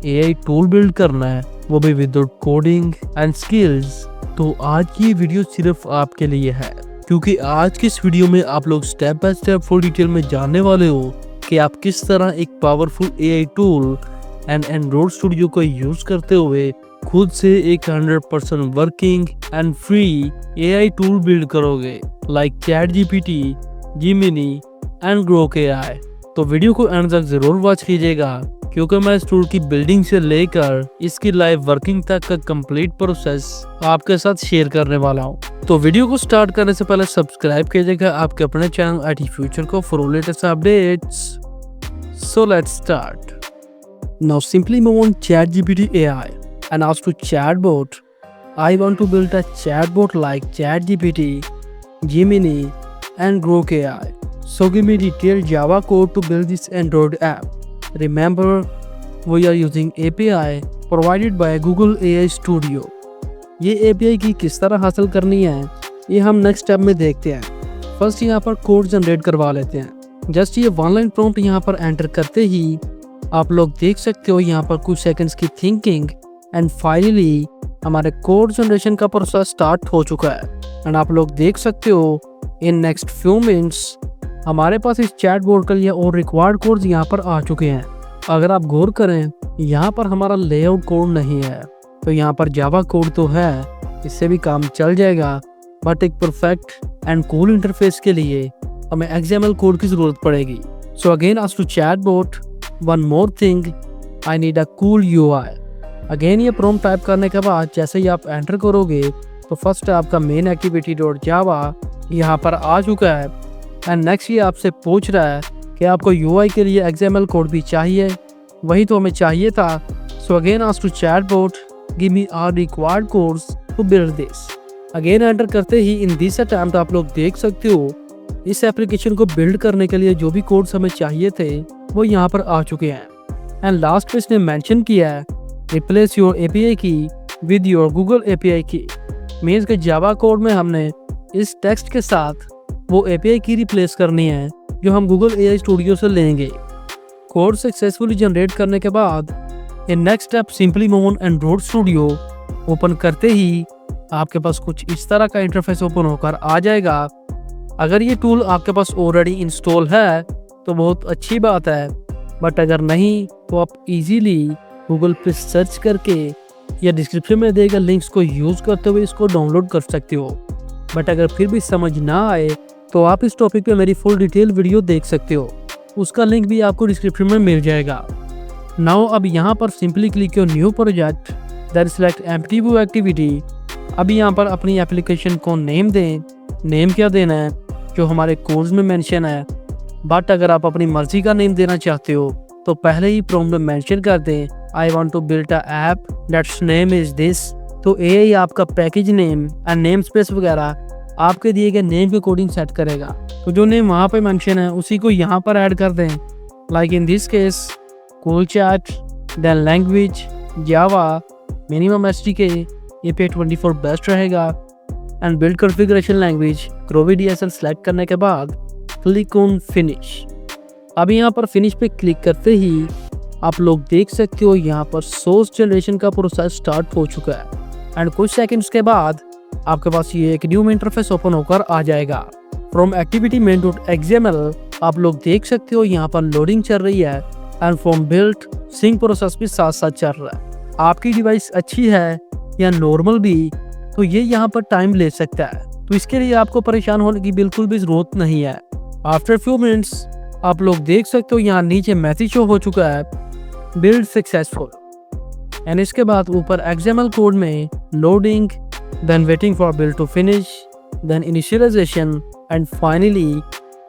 AI tool build करना है, वो भी विदाउट कोडिंग एंड स्किल्स, तो आज की ये वीडियो सिर्फ आपके लिए है। क्योंकि आज की इस वीडियो में आप लोग step by step full detail में जानने वाले हो कि आप किस तरह एक powerful AI tool and Android Studio को यूज करते हुए खुद से एक 100% working and free AI tool build करोगे, like ChatGPT, Gemini and Grok AI. तो वीडियो को एंड तक जरूर वॉच कीजिएगा, क्योंकि मैं इस टूल की बिल्डिंग से लेकर इसकी लाइव वर्किंग तक का कंप्लीट प्रोसेस आपके साथ शेयर करने वाला हूँ। तो वीडियो को स्टार्ट करने से पहले सब्सक्राइब कीजिएगा आपके अपने चैनल आईटी फ्यूचर को for latest updates. So let's start. Now simply move on ChatGPT AI and ask to chatbot, I want to build a chatbot like ChatGPT, Gemini and Grok AI. So give me detailed Java code to build this Android app. Remember, we are using API provided by Google AI Studio. ये API की किस तरह हासिल करनी है ये हम next step में देखते हैं। फर्स्ट यहाँ पर कोड जनरेट करवा लेते हैं। जस्ट ये वन लाइन प्रॉम्प्ट यहाँ पर एंटर करते ही आप लोग देख सकते हो यहाँ पर कुछ सेकंड्स की थिंकिंग एंड फाइनली हमारे कोड जनरेशन का प्रोसेस स्टार्ट हो चुका है। एंड आप लोग देख सकते हो इन नेक्स्ट फ्यू मिनट्स हमारे पास इस चैट बोर्ड के लिए और रिक्वायर्ड कोड्स यहाँ पर आ चुके हैं। अगर आप गौर करें यहाँ पर हमारा लेआउट कोड नहीं है, तो यहाँ पर जावा कोड तो है, इससे भी काम चल जाएगा, बट एक परफेक्ट एंड कूल इंटरफेस के लिए हमें XML कोड की जरूरत पड़ेगी। So again ask to chatbot, one more thing, I need a cool UI। Again ये प्रॉम्प्ट टाइप करने के बाद जैसे ही आप एंटर करोगे तो फर्स्ट आपका मेन एक्टिविटी डॉट जावा यहाँ पर आ चुका है। एंड नेक्स्ट ये आपसे पूछ रहा है कि आपको UI के लिए XML कोड भी चाहिए, वही तो हमें चाहिए था। So again ask to chatbot, give me our required codes to build this. Again enter करते ही इन दिस अटेम्प्ट आप लोग देख सकते हो इस एप्लीकेशन को बिल्ड करने के लिए जो भी कोड्स हमें चाहिए थे वो यहाँ पर आ चुके हैं। एंड लास्ट में इसने मेंशन किया है रिप्लेस योर API की विद योर गूगल API की। मीन्स के जावा कोड में हमने इस टेक्स्ट के साथ वो API की रिप्लेस करनी है जो हम गूगल AI स्टूडियो से लेंगे। कोड सक्सेसफुली जनरेट करने के बाद in next step simply move on android studio open करते ही आपके पास कुछ इस तरह का इंटरफेस ओपन होकर आ जाएगा। अगर ये टूल आपके पास ऑलरेडी इंस्टॉल है तो बहुत अच्छी बात है, बट अगर नहीं तो आप इजीली गूगल पे सर्च करके या डिस्क्रिप्शन में दिए गए लिंक्स को यूज़ करते हुए इसको डाउनलोड कर सकते हो। बट अगर फिर भी समझ ना आए तो आप इस टॉपिक पे मेरी फुल डिटेल वीडियो देख सकते हो, उसका लिंक भी आपको डिस्क्रिप्शन में मिल जाएगा। नाउ अब यहाँ पर simply click your new project, that select empty view activity. अभी यहाँ पर अपनी एप्लीकेशन को नेम दें। नेम क्या देना है जो हमारे कोड्स में मेंशन है, बट अगर आप अपनी मर्जी का नेम देना चाहते हो तो पहले ही प्रॉम्प्ट में मेंशन कर दें I want to build a app that's name is this. तो AI आपका package name and name space वगैरह आपके दिए गए नेम के अकॉर्डिंग सेट करेगा। तो जो नेम वहाँ पे मेंशन है उसी को यहाँ पर ऐड कर दें, like in this case cool chat, then language Java, minimum SDK, API 24 best रहेगा, and build configuration language GrovyDSL select करने के बाद क्लिक ऑन फिनिश। अब यहाँ पर फिनिश पे क्लिक करते ही आप लोग देख सकते हो यहाँ पर सोर्स जनरेशन का प्रोसेस स्टार्ट हो चुका है। एंड कुछ सेकंड्स के बाद आपके पास ये एक न्यू इंटरफेस ओपन होकर आ जाएगा। From activity main dot XML आप लोग देख सकते हो यहाँ पर लोडिंग चल रही है and from build sync process भी साथ साथ चल रहा है। आपकी डिवाइस अच्छी है या नॉर्मल भी तो ये यहाँ पर टाइम ले सकता है, तो इसके लिए आपको परेशान होने की बिल्कुल भी जरूरत नहीं है। आफ्टर फ्यू मिनट्स आप लोग देख सकते हो यहाँ नीचे मैसेज शो हो चुका है बिल्ड सक्सेसफुल। एंड इसके बाद ऊपर XML कोड में loading, then waiting for build to finish, then initialization and finally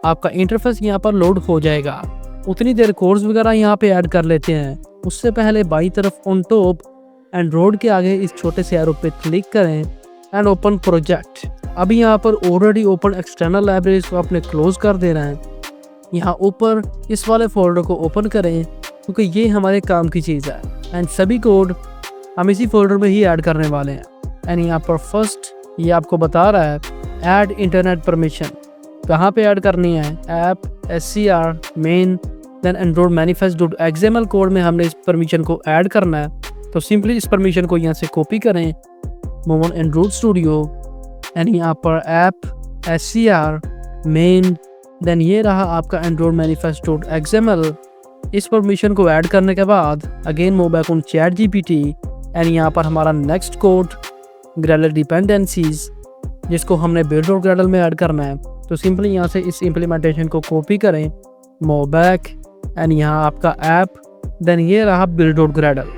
आपका इंटरफेस यहाँ पर लोड हो जाएगा। उतनी देर कोड्स वगैरह यहाँ पे ऐड कर लेते हैं। उससे पहले बाई तरफ ऑन टॉप एंड्रॉइड के आगे इस छोटे से एरो पे क्लिक करें एंड ओपन प्रोजेक्ट। अभी यहाँ पर ऑलरेडी ओपन एक्सटर्नल लाइब्रेरीज को आपने क्लोज कर देना है। यहाँ ऊपर इस वाले फोल्डर को ओपन करें क्योंकि ये हमारे काम की चीज़ है एंड सभी कोड हम इसी फोल्डर में ही ऐड करने वाले हैं। एंड यहाँ पर फर्स्ट ये आपको बता रहा है ऐड इंटरनेट परमिशन, कहाँ पे ऐड करनी है, app, SCR, main then android manifest dot XML code में हमने इस परमिशन को ऐड करना है। तो सिंपली इस परमिशन को यहाँ से कॉपी करें, move on android studio and यहाँ पर ऐप SCR मेन, देन ये रहा आपका एंड्रॉइड मैनिफेस्ट डॉट XML। इस परमिशन को ऐड करने के बाद again move back on ChatGPT and यहाँ पर हमारा नेक्स्ट कोड ग्रेडल डिपेंडेंसीज जिसको हमने बिल्ड और ग्रेडल में ऐड करना है। तो सिंपली यहाँ से इस इम्प्लीमेंटेशन को कॉपी करें, मूव बैक एंड यहाँ आपका ऐप, देन ये रहा बिल्ड और ग्रेडल।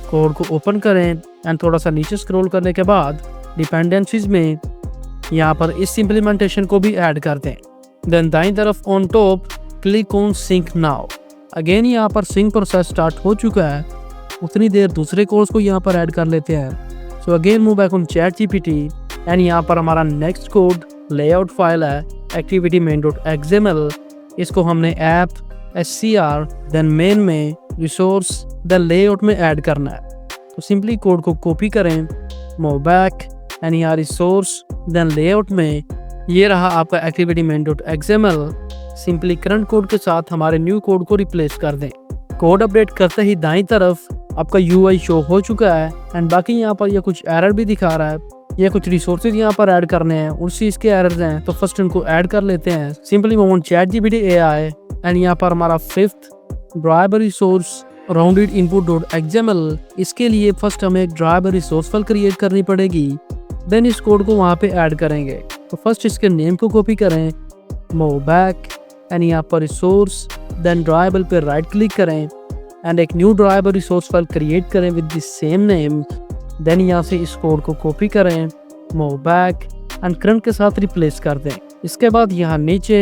कोड को ओपन करें एंड थोड़ा सा नीचे स्क्रॉल करने के बाद डिपेंडेंसीज में यहाँ पर इस इम्प्लीमेंटेशन को भी ऐड कर दें। देन दाईं तरफ on top click on sync now. Again यहाँ पर सिंक प्रोसेस स्टार्ट हो चुका है, उतनी देर दूसरे कोर्स को यहाँ पर ऐड कर लेते हैं। So again move back on ChatGPT and यहाँ पर हमारा नेक्स्ट कोड लेआउट फाइल है एक्टिविटी मेन डॉट XML। इसको हमने ऐप SCR देन मेन में रिसोर्स देन लेआउट में ऐड करना है। तो सिंपली कोड को कॉपी करें, मूव बैक एंड यहाँ रिसोर्स देन लेआउट में ये रहा आपका activity main dot XML। Simply current code के साथ हमारे न्यू कोड को रिप्लेस कर दें। कोड अपडेट करते ही दाईं तरफ आपका UI शो हो चुका है एंड बाकी यहाँ पर ये कुछ एरर भी दिखा रहा है। ये कुछ रिसोर्सेज यहाँ पर ऐड करने हैं, उसी इसके एरर्स हैं, तो फर्स्ट इनको ऐड कर लेते हैं। Simply move on ChatGPT AI and यहाँ पर हमारा fifth driver resource rounded input dot XML। इसके लिए फर्स्ट हमें एक ड्राइवर रिसोर्स फाइल क्रिएट करनी पड़ेगी, देन इस कोड को वहाँ पे ऐड करेंगे। तो फर्स्ट इसके नेम को कॉपी करें, मूव बैक एंड यहाँ पर रिसोर्स देन ड्राइवर पे राइट क्लिक करें एंड एक new driver resource file create करें with the same name. Then यहाँ से इस कोड को कॉपी करें, मूव बैक एंड करंट के साथ रिप्लेस कर दें। इसके बाद यहाँ नीचे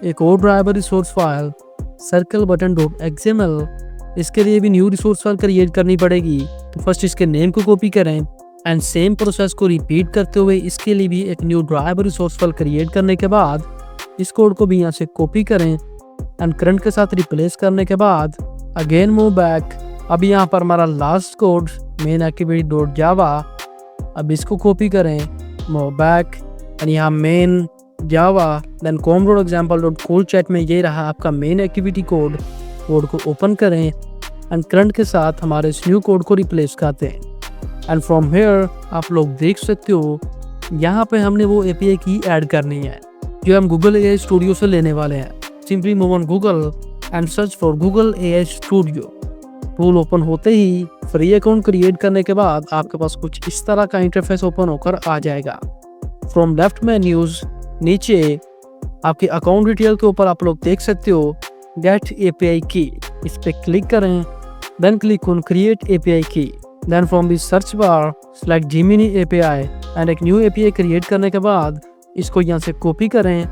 एक और driver resource file circle button dot XML। इसके लिए भी न्यू रिसोर्स फाइल क्रिएट करनी पड़ेगी। तो फर्स्ट इसके नेम को कॉपी करें एंड सेम प्रोसेस को रिपीट करते हुए इसके लिए भी एक new driver resource file create करने के बाद इस कोड को भी यहाँ से कॉपी करें एंड करंट के साथ रिप्लेस करने के बाद अगेन मूव बैक। अब यहाँ पर हमारा last code main activity dot Java, अब इसको कॉपी करें, मूव बैक एंड यहाँ main Java then com dot example dot cool chat में ये रहा आपका मेन एक्टिविटी कोड। कोड को ओपन करें एंड करंट के साथ हमारे इस न्यू कोड को रिप्लेस करते हैं। एंड फ्रॉम हेयर आप लोग देख सकते हो यहाँ पे हमने वो API की ऐड करनी है जो हम गूगल AI स्टूडियो से लेने वाले हैं। Simply move on Google and search for Google AI studio. Tool open होते ही फ्री अकाउंट क्रिएट करने के बाद आपके पास कुछ इस तरह का इंटरफेस ओपन होकर आ जाएगा। फ्रॉम लेफ्ट मेन्यूज नीचे आपके अकाउंट डिटेल के ऊपर आप लोग देख सकते हो गेट API की, इस पे क्लिक करें, then click on create API key. Then from the search bar select Gemini API and एक न्यू API क्रिएट करने के बाद इसको यहाँ से कॉपी करें,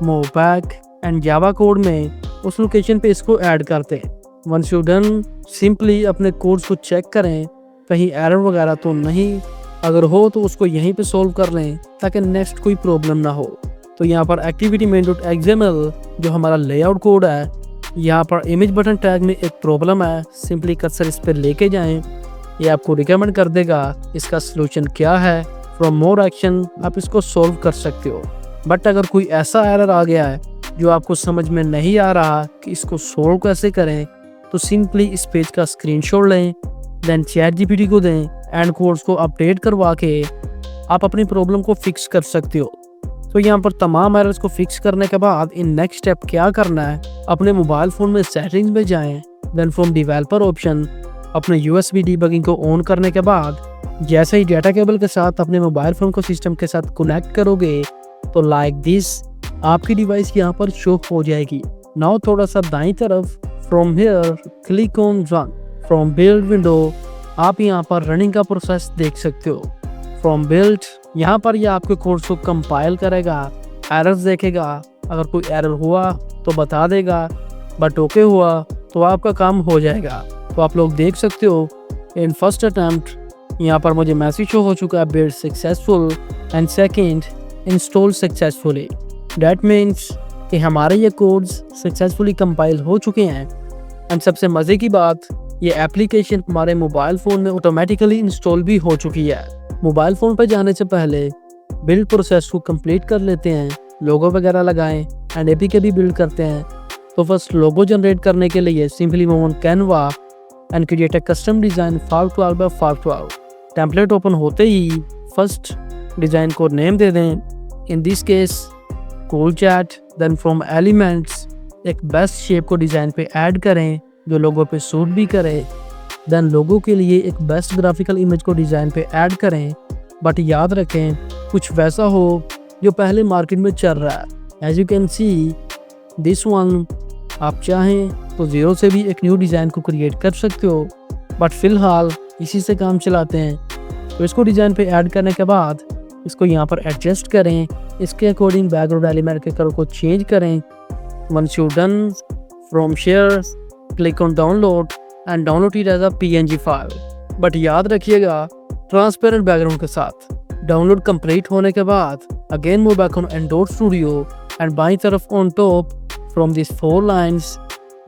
move back and java code में उस लोकेशन पे इसको ऐड करते हैं। वंस यू डन सिंपली अपने कोड्स को चेक करें कहीं एरर वगैरह तो नहीं, अगर हो तो उसको यहीं पे सॉल्व कर लें ताकि नेक्स्ट कोई प्रॉब्लम ना हो। तो यहाँ पर एक्टिविटी मेन डॉट XML जो हमारा लेआउट कोड है, यहाँ पर इमेज बटन टैग में एक प्रॉब्लम है, सिंपली कर्सर इस पर लेके जाएं, ये आपको रिकमेंड कर देगा इसका सलूशन क्या है। फ्रॉम मोर एक्शन आप इसको सॉल्व कर सकते हो। बट अगर कोई ऐसा एरर आ गया है जो आपको समझ में नहीं आ रहा कि इसको सॉल्व कैसे करें, तो सिंपली इस पेज का स्क्रीनशॉट लें, देन ChatGPT को दें एंड कोड्स को अपडेट करवा के आप अपनी प्रॉब्लम को फिक्स कर सकते हो। तो यहाँ पर तमाम एरर्स को फिक्स करने के बाद इन नेक्स्ट स्टेप क्या करना है, अपने मोबाइल फ़ोन में सेटिंग्स में जाएं, देन फ्रॉम डेवलपर ऑप्शन अपने USB डीबगिंग को ऑन करने के बाद जैसे ही डाटा केबल के साथ अपने मोबाइल फ़ोन को सिस्टम के साथ कनेक्ट करोगे तो लाइक दिस आपकी डिवाइस यहाँ पर शो हो जाएगी। नाउ थोड़ा सा दाईं तरफ from here click on run from build window, आप यहाँ पर रनिंग का प्रोसेस देख सकते हो। फ्रॉम बिल्ड यहाँ पर ये आपके कोड को कंपाइल करेगा, एरर्स देखेगा, अगर कोई एरर हुआ तो बता देगा, बट ओके हुआ तो आपका काम हो जाएगा। तो आप लोग देख सकते हो इन फर्स्ट अटैम्प्ट यहाँ पर मुझे मैसेज शो हो चुका है build successful and second install successfully. That means कि हमारे ये कोड्स सक्सेसफुली कंपाइल हो चुके हैं। एंड सबसे मज़े की बात, ये एप्लीकेशन हमारे मोबाइल फ़ोन में ऑटोमेटिकली इंस्टॉल भी हो चुकी है। मोबाइल फ़ोन पर जाने से पहले बिल्ड प्रोसेस को कंप्लीट कर लेते हैं, लोगो वगैरह लगाएं एंड APK भी बिल्ड करते हैं। तो फर्स्ट लोगो जनरेट करने के लिए simply move on canva and create a custom design 512 by 512। Template open होते ही फर्स्ट डिज़ाइन को नेम दे दें, in this case cool chat. Then from elements एक बेस्ट शेप को डिज़ाइन पे ऐड करें जो लोगो पे सूट भी करे। देन लोगो के लिए एक बेस्ट ग्राफिकल इमेज को डिज़ाइन पे ऐड करें, बट याद रखें कुछ वैसा हो जो पहले मार्केट में चल रहा है। As you can see this one, आप चाहें तो ज़ीरो से भी एक न्यू डिज़ाइन को क्रिएट कर सकते हो, बट फ़िलहाल इसी से काम चलाते हैं। तो इसको डिज़ाइन पे ऐड करने के बाद इसको यहाँ पर एडजस्ट करें, इसके अकॉर्डिंग बैकग्राउंड एलिमेंट के कलर को चेंज करें। Once you done, from share click on download and download it as a PNG file, but याद रखिएगा ट्रांसपेरेंट बैकग्राउंड के साथ। डाउनलोड कंप्लीट होने के बाद again move back on android studio and बाईं तरफ on top from this 4 lines,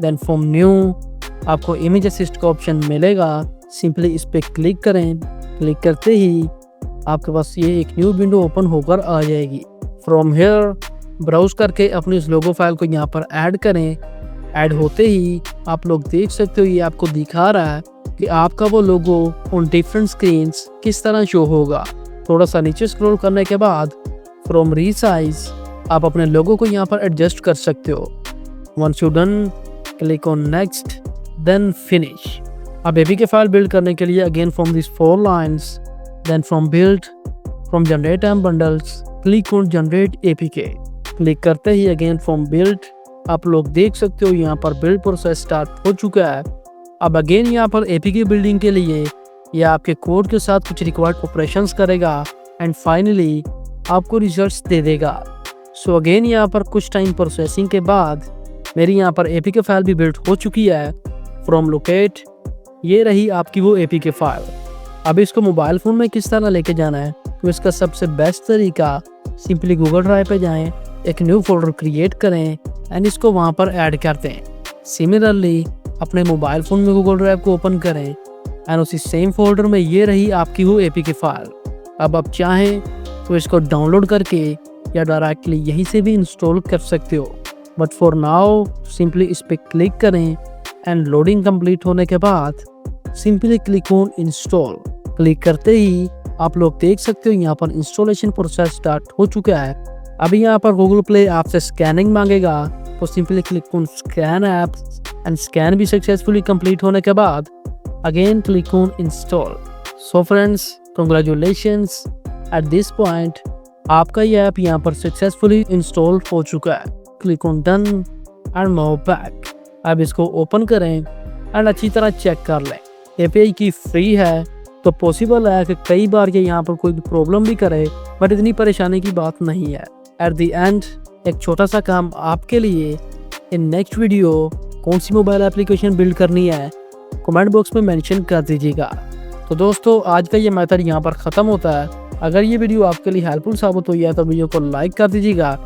then from new आपको इमेज असिस्ट का ऑप्शन मिलेगा। सिंपली इस पर क्लिक करें, क्लिक करते ही आपके पास ये एक न्यू विंडो ओपन होकर आ जाएगी। फ्रॉम हेयर ब्राउज करके अपनी इस लोगो फाइल को यहाँ पर ऐड करें। ऐड होते ही आप लोग देख सकते हो ये आपको दिखा रहा है कि आपका वो लोगो ऑन डिफरेंट स्क्रीन्स किस तरह शो होगा। थोड़ा सा नीचे स्क्रॉल करने के बाद फ्रॉम रीसाइज आप अपने लोगो को यहाँ पर एडजस्ट कर सकते हो। Once you done click on next then finish. अब APK फाइल बिल्ड करने के लिए again from this 4 lines, then from build, from generate and bundles click on generate APK। Click करते ही अगेन फ्रॉम बिल्ड आप लोग देख सकते हो यहाँ पर बिल्ड प्रोसेस स्टार्ट हो चुका है। अब अगेन यहाँ पर APK बिल्डिंग के लिए यह आपके कोड के साथ कुछ रिक्वायर्ड ऑपरेशंस करेगा एंड फाइनली आपको रिजल्ट्स दे देगा। सो अगेन यहाँ पर कुछ टाइम प्रोसेसिंग के बाद मेरी यहाँ पर APK फाइल भी बिल्ड हो चुकी है। फ्रॉम लोकेट, ये रही आपकी वो APK फाइल। अब इसको मोबाइल फ़ोन में किस तरह लेके जाना है, तो इसका सबसे बेस्ट तरीका सिंपली गूगल ड्राइव पे जाएं, एक न्यू फोल्डर क्रिएट करें एंड इसको वहाँ पर ऐड कर दें। सिमिलरली अपने मोबाइल फ़ोन में गूगल ड्राइव को ओपन करें एंड उसी सेम फोल्डर में ये रही आपकी वो APK फाइल। अब आप चाहें तो इसको डाउनलोड करके या डायरेक्टली यहीं से भी इंस्टॉल कर सकते हो, बट फॉर नाउ सिंपली इस पर क्लिक करें एंड लोडिंग कंप्लीट होने के बाद simply click on install. Click करते ही आप लोग देख सकते हो यहाँ पर इंस्टॉलेशन प्रोसेस स्टार्ट हो चुका है। अभी यहाँ पर गूगल प्ले आपसे स्कैनिंग मांगेगा, तो simply click on scan app and scan भी सक्सेसफुली कंप्लीट होने के बाद again click on install. So friends congratulations, at this point आपका ये ऐप यहाँ पर सक्सेसफुली इंस्टॉल हो चुका है। Click on done and move back. अब इसको ओपन करें एंड अच्छी तरह चेक कर लें। API की फ्री है तो पॉसिबल है कि कई बार ये यहाँ पर कोई प्रॉब्लम भी करे, बट इतनी परेशानी की बात नहीं है। एट द एंड एक छोटा सा काम आपके लिए, इन नेक्स्ट वीडियो कौन सी मोबाइल एप्लीकेशन बिल्ड करनी है कमेंट बॉक्स में मेंशन कर दीजिएगा। तो दोस्तों आज का ये मेथड यहाँ पर ख़त्म होता है। अगर ये वीडियो आपके लिए हेल्पफुल साबित हुई है तो वीडियो को लाइक कर दीजिएगा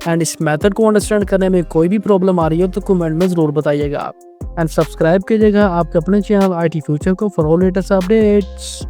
एंड इस मेथड को अंडरस्टैंड करने में कोई भी प्रॉब्लम आ रही हो तो कमेंट में ज़रूर बताइएगा एंड सब्सक्राइब कीजिएगा आपके अपने चैनल IT फ्यूचर को फॉर ऑल लेटेस्ट अपडेट्स।